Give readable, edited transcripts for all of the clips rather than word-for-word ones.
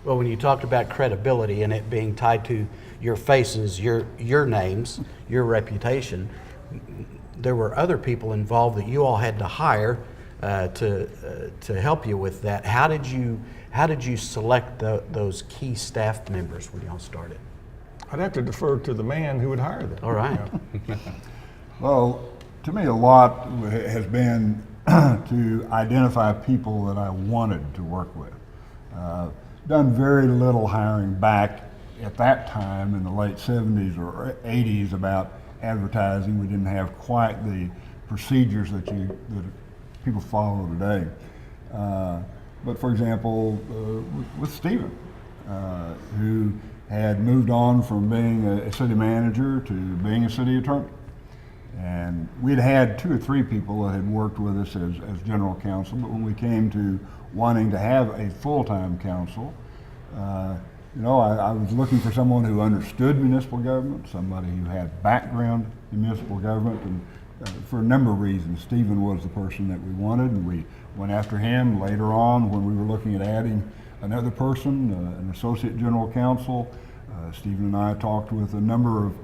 Well, when you talked about credibility and it being tied to your faces, your names, your reputation, there were other people involved that you all had to hire to help you with that. How did you select those key staff members when y'all started? I'd have to defer to the man who would hire them. All right. Well, to me, a lot has been to identify people that I wanted to work with. Done very little hiring back at that time in the late 70s or 80s about advertising. We didn't have quite the procedures that people follow today. But for example, with Stephen, who had moved on from being a city manager to being a city attorney. And we'd had 2 or 3 people that had worked with us as general counsel, but when we came to wanting to have a full-time counsel, I was looking for someone who understood municipal government, somebody who had background in municipal government, and for a number of reasons, Stephen was the person that we wanted, and we went after him. Later on, when we were looking at adding another person, an associate general counsel, Stephen and I talked with a number of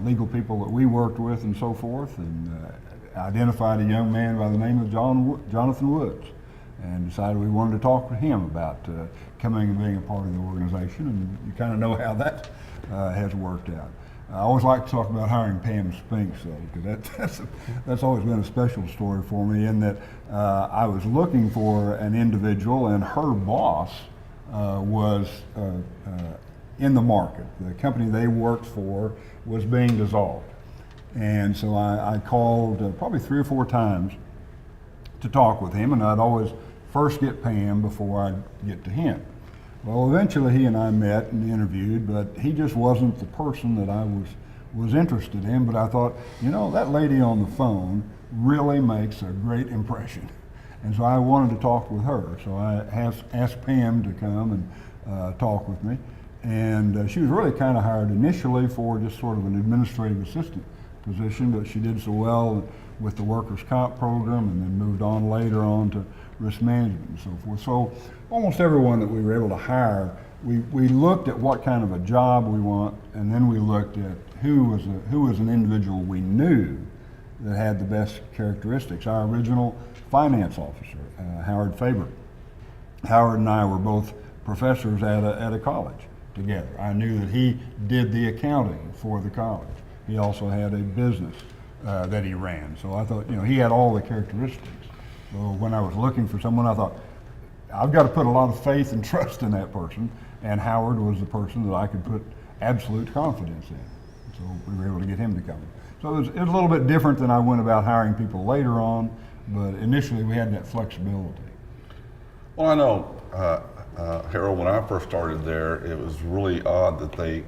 legal people that we worked with and so forth, and identified a young man by the name of Jonathan Woods, and decided we wanted to talk with him about coming and being a part of the organization, and you kind of know how that has worked out. I always like to talk about hiring Pam Spinks, because that's always been a special story for me, in that I was looking for an individual, and her boss was in the market. The company they worked for was being dissolved. And so I called probably 3 or 4 times to talk with him, and I'd always first get Pam before I'd get to him. Well, eventually he and I met and interviewed, but he just wasn't the person that I was interested in. But I thought, that lady on the phone really makes a great impression. And so I wanted to talk with her. So I asked Pam to come and talk with me. And she was really kind of hired initially for just sort of an administrative assistant position, but she did so well with the workers' comp program, and then moved on later on to risk management and so forth. So almost everyone that we were able to hire, we looked at what kind of a job we want, and then we looked at who was an individual we knew that had the best characteristics. Our original finance officer, Howard Faber. Howard and I were both professors at a college together. I knew that he did the accounting for the college. He also had a business that he ran. So I thought, he had all the characteristics. So when I was looking for someone, I thought, I've got to put a lot of faith and trust in that person, and Howard was the person that I could put absolute confidence in. So we were able to get him to come. So it was a little bit different than I went about hiring people later on, but initially we had that flexibility. Well, I know, Harold, when I first started there, it was really odd that they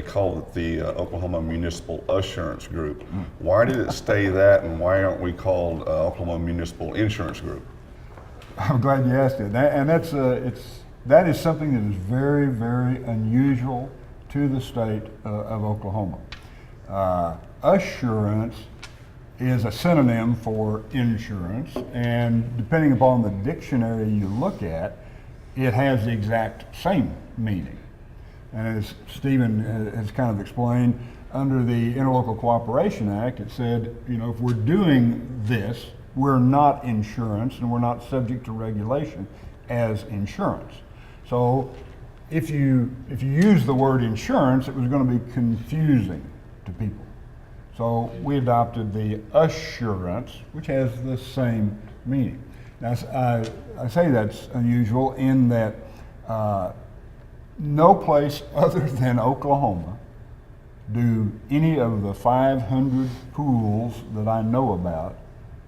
called it the Oklahoma Municipal Assurance Group. Why did it stay that, and why aren't we called Oklahoma Municipal Insurance Group? I'm glad you asked it, and that is something that is very, very unusual to the state of Oklahoma. Assurance is a synonym for insurance, and depending upon the dictionary you look at, it has the exact same meaning. And as Stephen has kind of explained, under the Interlocal Cooperation Act, it said, if we're doing this, we're not insurance, and we're not subject to regulation as insurance. So if you use the word insurance, it was going to be confusing to people. So we adopted the assurance, which has the same meaning. Now, I say that's unusual in that no place other than Oklahoma do any of the 500 pools that I know about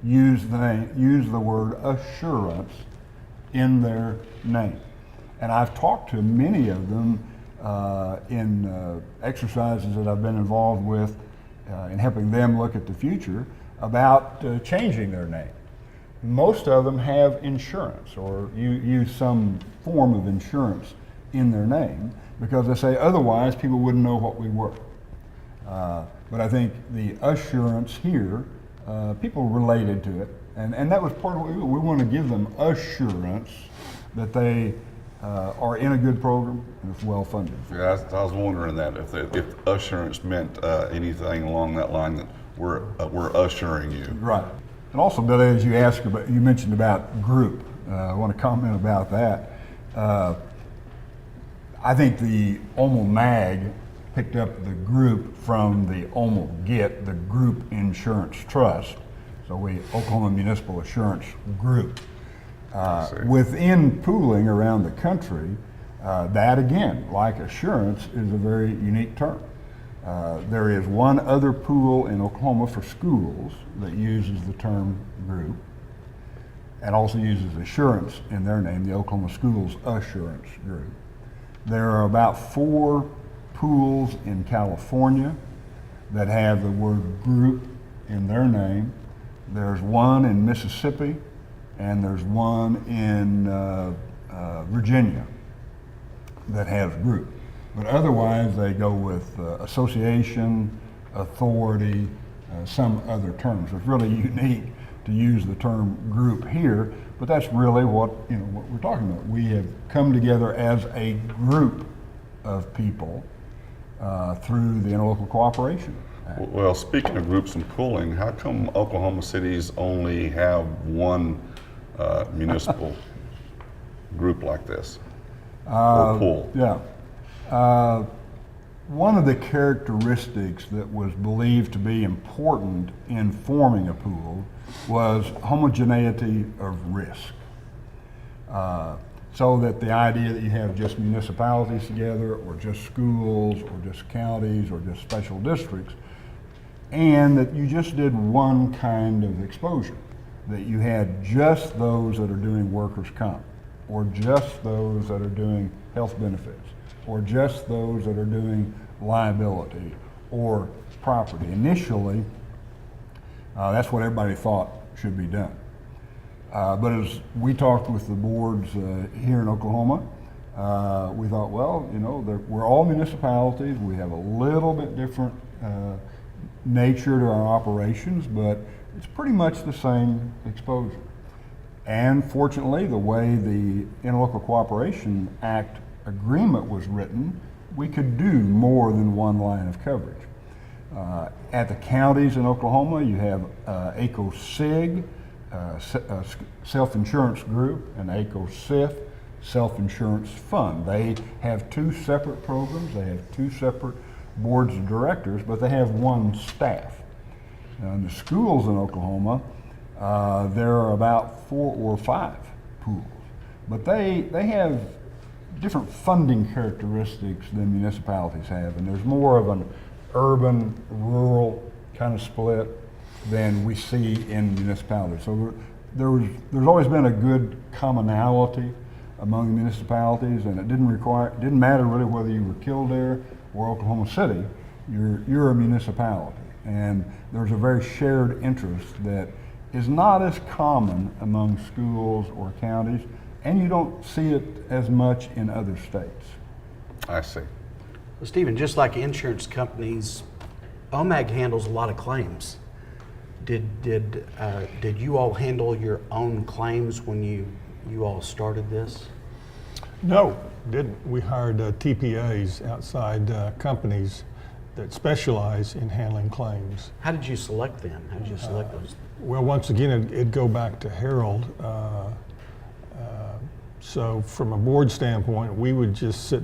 use the word assurance in their name. And I've talked to many of them in exercises that I've been involved with in helping them look at the future about changing their name. Most of them have insurance or use some form of insurance in their name because they say otherwise people wouldn't know what we were. But I think the assurance here, people related to it, and that was part of what we want to give them assurance that they are in a good program and it's well funded. Yeah, I was wondering that if assurance meant anything along that line, that we're assuring you. Right. And also, Billy, as you asked about, you mentioned about group. I want to comment about that. I think the OMAG picked up the group from the OMAG, the Group Insurance Trust. So Oklahoma Municipal Assurance Group. Within pooling around the country, that again, like assurance, is a very unique term. There is one other pool in Oklahoma for schools that uses the term group and also uses assurance in their name, the Oklahoma Schools Assurance Group. There are about 4 pools in California that have the word group in their name. There's one in Mississippi, and there's one in Virginia that has group. But otherwise, they go with association, authority, some other terms. It's really unique to use the term group here, but that's really what we're talking about. We have come together as a group of people through the Interlocal Cooperation Act. Well, speaking of groups and pooling, how come Oklahoma cities only have one municipal group like this, or pool? Yeah. One of the characteristics that was believed to be important in forming a pool was homogeneity of risk. So that the idea that you have just municipalities together, or just schools, or just counties, or just special districts, and that you just did one kind of exposure, that you had just those that are doing workers' comp, or just those that are doing health benefits, or just those that are doing liability or property. Initially, that's what everybody thought should be done. But as we talked with the boards here in Oklahoma, we thought, well, we're all municipalities. We have a little bit different nature to our operations, but it's pretty much the same exposure. And fortunately, the way the Interlocal Cooperation Act agreement was written, we could do more than one line of coverage. At the counties in Oklahoma, you have ACO-SIG, Self-Insurance Group, and ACO-SIF, Self-Insurance Fund. They have 2 separate programs, they have 2 separate boards of directors, but they have one staff. Now, in the schools in Oklahoma, there are about 4 or 5 pools, but they have different funding characteristics than municipalities have, and there's more of an urban, rural kind of split than we see in municipalities. So there's always been a good commonality among the municipalities, and it didn't matter really whether you were Kildare or Oklahoma City. You're a municipality, and there's a very shared interest that is not as common among schools or counties, and you don't see it as much in other states. I see. Well, Stephen, just like insurance companies, OMAG handles a lot of claims. Did you all handle your own claims when you all started this? No, didn't. We hired TPAs, outside companies that specialize in handling claims. How did you select them? How did you select those? Well, once again, it'd go back to Harold. So from a board standpoint, we would just sit,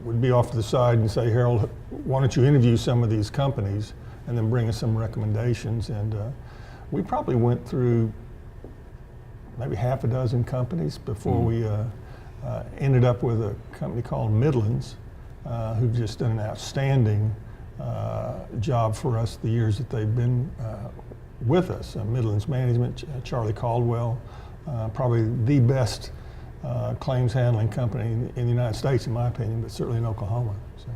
we'd be off to the side and say, Harold, why don't you interview some of these companies and then bring us some recommendations. And we probably went through maybe half a dozen companies before we ended up with a company called Midlands, who've just done an outstanding job for us the years that they've been with us. Midlands Management, Charlie Caldwell, probably the best claims handling company in the United States, in my opinion, but certainly in Oklahoma. So.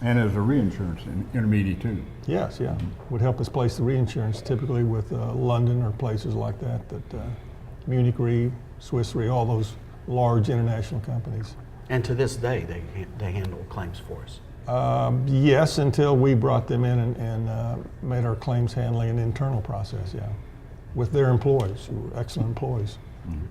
And as a reinsurance intermediary too. Yes, yeah. Would help us place the reinsurance typically with London or places like that, Munich Re, Swiss Re, all those large international companies. And to this day, they handle claims for us. Yes, until we brought them in and made our claims handling an internal process, yeah, with their employees, who were excellent employees. Mm-hmm.